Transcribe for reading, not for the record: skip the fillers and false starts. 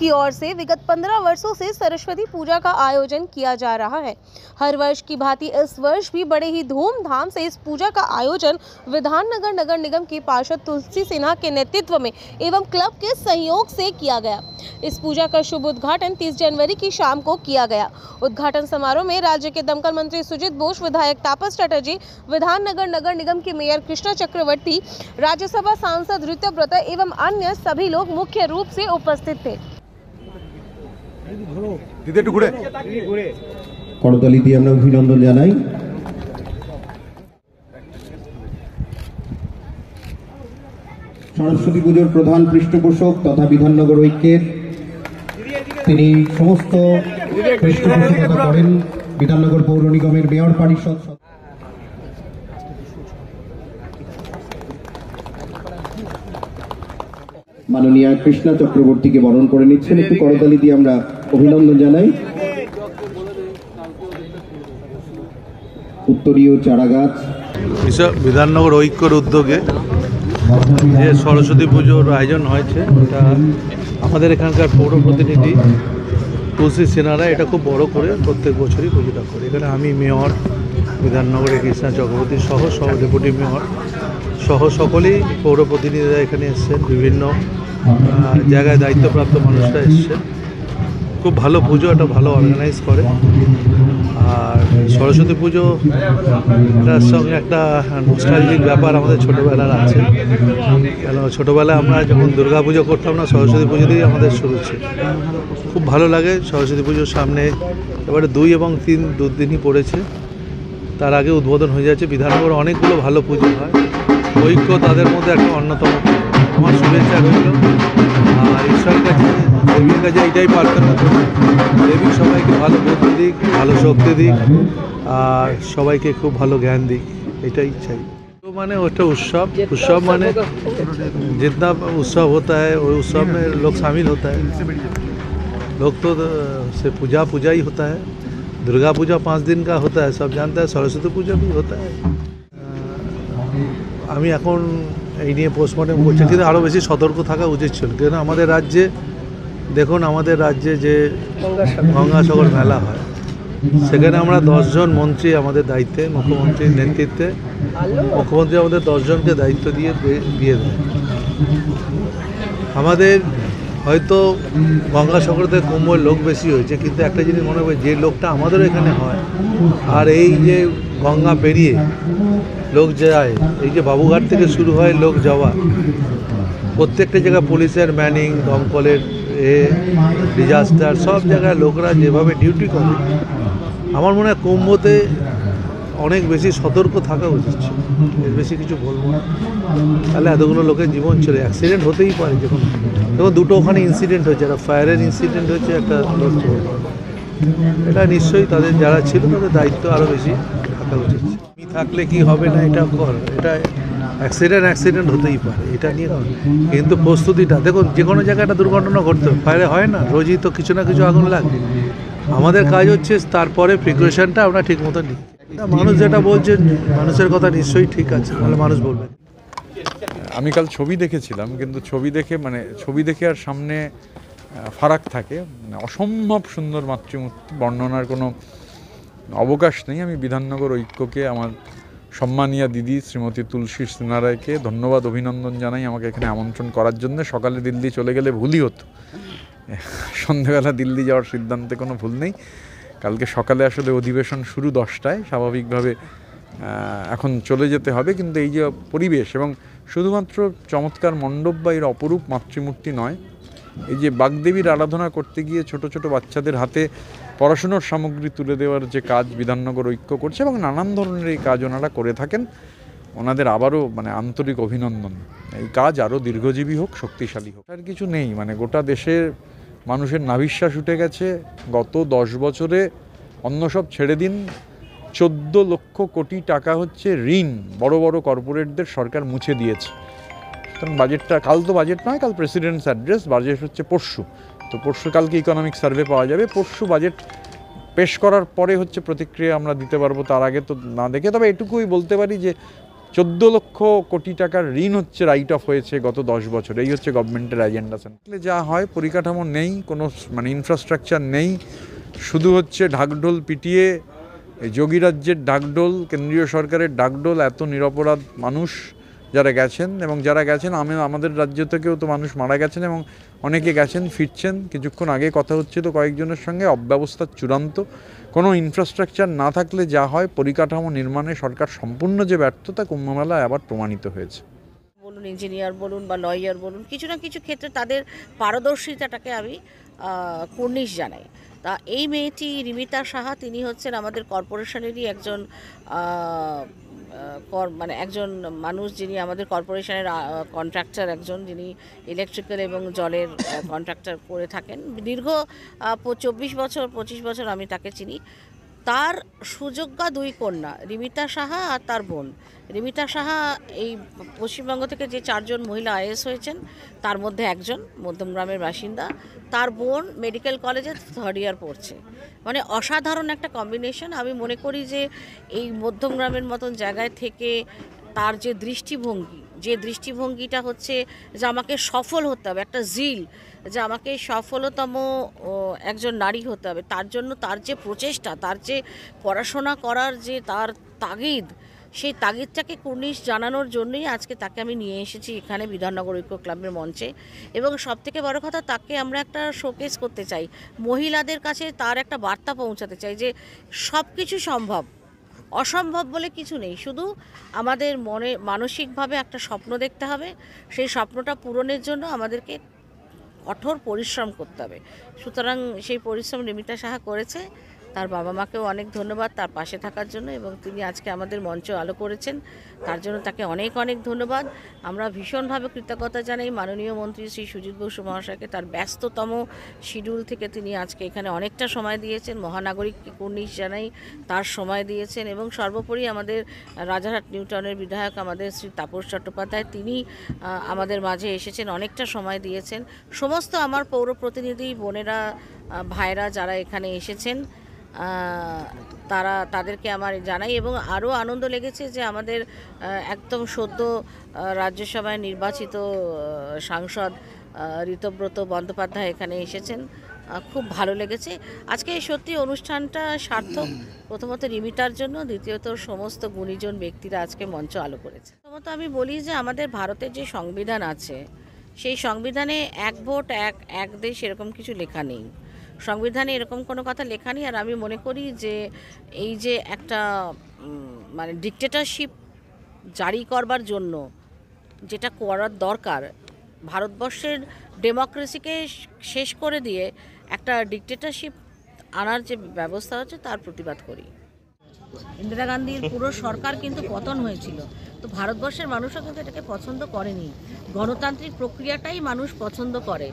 की ओर से विगत 15 वर्षों से सरस्वती पूजा का आयोजन किया जा रहा है। हर वर्ष की भांति इस वर्ष भी बड़े ही धूमधाम से इस पूजा का आयोजन विधाननगर नगर निगम की पार्षद तुलसी सिन्हा के नेतृत्व में एवं क्लब के सहयोग से किया गया। इस पूजा का शुभ उद्घाटन 30 जनवरी की शाम को किया गया। उद्घाटन समारोह में राज्य के दमकल मंत्री सुजीत बोस, विधायक तापस चटर्जी, विधाननगर नगर निगम के मेयर कृष्णा चक्रवर्ती, राज्यसभा सांसद ऋतव्रत एवं अन्य सभी लोग मुख्य रूप से उपस्थित थे। করতালি দিয়ে আমরা অভিনন্দন জানাই। সরস্বতী পুজোর প্রধান পৃষ্ঠপোষক তথা বিধাননগর ঐক্যের তিনি সমস্ত পৃষ্ঠপোষকতা করেন বিধাননগর পৌর নিগমের মেয়র পরিষদ মাননীয় কৃষ্ণা চক্রবর্তীকে বরণ করে নিচ্ছেন। একটু করতালি দিয়ে আমরা অভিনন্দন জানাই। উত্তরীয় চারাগাছ বিধাননগর ঐক্যর উদ্যোগে যে সরস্বতী পুজোর আয়োজন হয়েছে, এটা আমাদের এখানকার পৌর প্রতিনিধি তুলসী সিনহারা এটা খুব বড় করে প্রত্যেক বছরই পুজোটা করে। এখানে আমি মেয়র, বিধাননগরের কৃষ্ণা চক্রবর্তী সহ ডেপুটি মেয়র সহ সকলেই পৌর প্রতিনিধিরা এখানে এসছেন, বিভিন্ন জায়গায় দায়িত্বপ্রাপ্ত মানুষরা এসছেন। খুব ভালো পুজো, এটা ভালো অর্গানাইজ করে। আর সরস্বতী পুজোটার সঙ্গে একটা নস্টালজিক ব্যাপার আমাদের ছোটোবেলার আছে। কেন ছোটোবেলায় আমরা যখন দুর্গা পুজো করতাম না, সরস্বতী পুজো দিয়েই আমাদের শুরু ছিল। খুব ভালো লাগে সরস্বতী পুজোর সামনে। এবারে 2 এবং 3 দুদিনই পড়েছে, তার আগে উদ্বোধন হয়ে যাচ্ছে। বিধাননগরে অনেকগুলো ভালো পুজো হয়, ঐক্য তাদের মধ্যে একটা অন্যতম। আমার শুভেচ্ছা রইল। আর ঈশ্বরের কাছে, দেবীর কাছে এইটাই প্রার্থনা করি, দেবী সবাইকে ভালো বুদ্ধি দিক, ভালো শক্তি দিক, আর সবাইকে খুব ভালো জ্ঞান দিক, এটাই চাই। तो माने वो उत्सव माने जितना उत्सव होता है वो उत्सव में लोग शामिल होता है। लोग तो से पूजा ही होता है। दुर्गा पूजा 5 दिन का होता है, सब जानता है। सरस्वती पूजा भी होता है। আমি এখন এই নিয়ে পোস্টমর্টম করছি, কিন্তু আরও বেশি সতর্ক থাকা উচিত ছিল। কেন আমাদের রাজ্যে দেখুন, আমাদের রাজ্যে যে গঙ্গাসাগর মেলা হয়, সেখানে আমরা 10 জন মন্ত্রী আমাদের দায়িত্বে, মুখ্যমন্ত্রীর নেতৃত্বে মুখ্যমন্ত্রী আমাদের 10 জনকে দায়িত্ব দিয়ে দেয়। আমাদের হয়তো গঙ্গাসাগরতে কুম্ভের লোক বেশি হয়েছে, কিন্তু একটা জিনিস মনে হবে, যে লোকটা আমাদের এখানে হয় আর এই যে গঙ্গা পেরিয়ে লোক যায়, এই যে বাবুঘাট থেকে শুরু হয় লোক যাওয়া, প্রত্যেকটা জায়গায় পুলিশের ম্যানিং, দমকলের ডিজাস্টার, সব জায়গায় লোকরা যেভাবে ডিউটি করে, আমার মনে হয় কুম্ভতে অনেক বেশি সতর্ক থাকা উচিত ছিল। এর বেশি কিছু বলবো না, তাহলে এতগুলো লোকের জীবন চলে, অ্যাক্সিডেন্ট হতেই পারে। যখন 2টো ওখানে ইনসিডেন্ট হয়েছে, একটা ফায়ারের ইনসিডেন্ট হয়েছে, একটা লোক, এটা নিশ্চয়ই তাদের যারা ছিল তাদের দায়িত্ব আরও বেশি থাকা উচিত। থাকলে কি হবে না, এটা এটা অ্যাক্সিডেন্ট হতেই পারে, এটা নিয়ে। কিন্তু প্রস্তুতিটা দেখুন, যে কোনো জায়গায় একটা দুর্ঘটনা ঘটতে ফায়ারে হয় না, রোজই তো কিছু না কিছু আগুন লাগে। আমাদের কাজ হচ্ছে তারপরে প্রিকশনটা আমরা ঠিক মতো নিই। মানুষ যেটা বলছে, মানুষের কথা নিশ্চয়ই ঠিক আছে, তাহলে মানুষ বলবে। আমি কাল ছবি দেখেছিলাম, কিন্তু ছবি দেখে আর সামনে ফারাক থাকে। অসম্ভব সুন্দর মাতৃমূর্তি, বর্ণনার কোনো অবকাশ নেই। আমি বিধাননগর ঐক্যকে, আমার সম্মানীয়া দিদি শ্রীমতী তুলসী সিনহারাকে ধন্যবাদ, অভিনন্দন জানাই আমাকে এখানে আমন্ত্রণ করার জন্য। সকালে দিল্লি চলে গেলে ভুলই হতো, সন্ধ্যেবেলা দিল্লি যাওয়ার সিদ্ধান্তে কোনো ভুল নেই। কালকে সকালে আসলে অধিবেশন শুরু 10টায়, স্বাভাবিকভাবে এখন চলে যেতে হবে। কিন্তু এই যে পরিবেশ এবং শুধুমাত্র চমৎকার মণ্ডপ বা এর অপরূপ মাতৃমূর্তি নয়, এই যে বাগদেবীর আরাধনা করতে গিয়ে ছোট ছোট বাচ্চাদের হাতে পড়াশুনোর সামগ্রী তুলে দেওয়ার যে কাজ বিধাননগর ঐক্য করছে, এবং নানান ধরনের এই কাজ ওনারা করে থাকেন, ওনাদের আবারও আন্তরিক অভিনন্দন। এই কাজ আরও দীর্ঘজীবী হোক, শক্তিশালী হোক। আর কিছু নেই, গোটা দেশের মানুষের নাভিশ্বাস উঠে গেছে। গত 10 বছরে অন্য সব ছেড়ে দিন, 14 লক্ষ কোটি টাকা হচ্ছে ঋণ বড় বড় কর্পোরেটদের সরকার মুছে দিয়েছে। কারণ বাজেটটা, কাল তো বাজেট নয়, কাল প্রেসিডেন্টস অ্যাড্রেস, বাজেট হচ্ছে পরশু। তো পরশু, কালকে ইকোনমিক সার্ভে পাওয়া যাবে, পরশু বাজেট পেশ করার পরে হচ্ছে প্রতিক্রিয়া আমরা দিতে পারবো, তার আগে তো না দেখে। তবে এটুকুই বলতে পারি যে 14 লক্ষ কোটি টাকার ঋণ হচ্ছে রাইট অফ হয়েছে গত 10 বছর। এই হচ্ছে গভর্নমেন্টের এজেন্ডা। যা হয়, পরিকাঠামো নেই, কোনো মানে ইনফ্রাস্ট্রাকচার নেই, শুধু হচ্ছে ঢাকঢোল পিটিয়ে যোগী রাজ্যের ঢাকঢোল, কেন্দ্রীয় সরকারের ঢাকঢোল। এত নিরপরাধ মানুষ যারা গেছেন, এবং যারা গেছেন আমাদের রাজ্য থেকেও তো মানুষ মারা গেছেন এবং অনেকে গেছেন, ফিরছেন। কিছুক্ষণ আগে কথা হচ্ছিল কয়েকজনের সঙ্গে, অব্যবস্থা চূড়ান্ত। কোনো ইনফ্রাস্ট্রাকচার না থাকলে যা হয়, পরিকাঠামো নির্মাণে সরকার সম্পূর্ণ যে ব্যর্থতা কুম্ভমেলায় আবার প্রমাণিত হয়েছে। বলুন, ইঞ্জিনিয়ার বলুন বা লয়ার বলুন, কিছু না কিছু ক্ষেত্রে তাদের পারদর্শিতাটাকে আমি কুর্নিশ জানাই। তা এই মেয়েটি রিমিতা সাহা, তিনি হচ্ছেন আমাদের কর্পোরেশনেরই একজন মানে একজন মানুষ, যিনি আমাদের কর্পোরেশনের কন্ট্রাক্টর, একজন যিনি ইলেকট্রিক্যাল এবং জলের কন্ট্রাক্টর করে থাকেন দীর্ঘ 25 বছর আমি তাকে চিনি। তার সুযোগ্যা 2 কন্যা, রিমিতা সাহা আর তার বোন। রিমিতা সাহা এই পশ্চিমবঙ্গ থেকে যে 4 জন মহিলা আইএস হয়েছেন তার মধ্যে একজন মধ্যমগ্রামের বাসিন্দা। তার বোন মেডিকেল কলেজে 3rd ইয়ার পড়ছে। মানে অসাধারণ একটা কম্বিনেশন। আমি মনে করি যে এই মধ্যমগ্রামের মতন জায়গায় থেকে তার যে দৃষ্টিভঙ্গিটা হচ্ছে যে আমাকে সফল হতে হবে, একটা জিল, যে আমাকে সফলতম একজন নারী হতে হবে, তার জন্য তার যে প্রচেষ্টা, তার যে পড়াশোনা করার যে তার তাগিদ, সেই তাগিদটাকে কুর্নিশ জানানোর জন্যই আজকে তাকে আমি নিয়ে এসেছি এখানে বিধাননগর ঐক্য ক্লাবের মঞ্চে। এবং সবথেকে বড় কথা, তাকে আমরা একটা শোকেস করতে চাই, মহিলাদের কাছে তার একটা বার্তা পৌঁছাতে চাই যে সব কিছু সম্ভব, অসম্ভব বলে কিছু নেই। শুধু আমাদের মনে মানসিকভাবে একটা স্বপ্ন দেখতে হবে, সেই স্বপ্নটা পূরণের জন্য আমাদেরকে কঠোর পরিশ্রম করতে হবে। সুতরাং সেই পরিশ্রম রিমিতা সাহা করেছে। তার বাবা মাকেও অনেক ধন্যবাদ তার পাশে থাকার জন্য, এবং তিনি আজকে আমাদের মঞ্চ আলো করেছেন, তার জন্য তাকে অনেক অনেক ধন্যবাদ। আমরা ভীষণভাবে কৃতজ্ঞতা জানাই মাননীয় মন্ত্রী শ্রী সুজিত বসু মহাশয়কে। তার ব্যস্ততম শিডিউল থেকে তিনি আজকে এখানে অনেকটা সময় দিয়েছেন, মহানাগরিককে কুর্নিশ জানাই তার সময় দিয়েছেন। এবং সর্বোপরি আমাদের রাজারহাট নিউ টাউনের বিধায়ক আমাদের শ্রী তাপস চট্টোপাধ্যায়, তিনি আমাদের মাঝে এসেছেন, অনেকটা সময় দিয়েছেন। সমস্ত আমার পৌর প্রতিনিধি বোনেরা, ভাইরা যারা এখানে এসেছেন, তাদেরকে আমার জানাই। এবং আরও আনন্দ লেগেছে যে আমাদের একদম সদ্য রাজ্যসভায় নির্বাচিত সাংসদ ঋতব্রত বন্দ্যোপাধ্যায় এখানে এসেছেন, খুব ভালো লেগেছে। আজকে সত্যি অনুষ্ঠানটা সার্থক, প্রথমত রিমিতার জন্য, দ্বিতীয়ত সমস্ত গুণীজন ব্যক্তিরা আজকে মঞ্চ আলো করেছে। প্রথমত আমি বলি যে আমাদের ভারতের যে সংবিধান আছে, সেই সংবিধানে 1 ভোট 1 দেশ এরকম কিছু লেখা নেই, সংবিধানে এরকম কোনো কথা লেখা নেই। আর আমি মনে করি যে এই যে একটা মানে ডিক্টেটরশিপ জারি করবার জন্য যেটা করার দরকার, ভারতবর্ষের ডেমোক্রেসিকে শেষ করে দিয়ে একটা ডিক্টেটরশিপ আনার যে ব্যবস্থা হচ্ছে তার প্রতিবাদ করি। ইন্দিরা গান্ধীর পুরো সরকার কিন্তু পতন হয়েছিল, তো ভারতবর্ষের মানুষও কিন্তু এটাকে পছন্দ করেনি। গণতান্ত্রিক প্রক্রিয়াটাই মানুষ পছন্দ করে।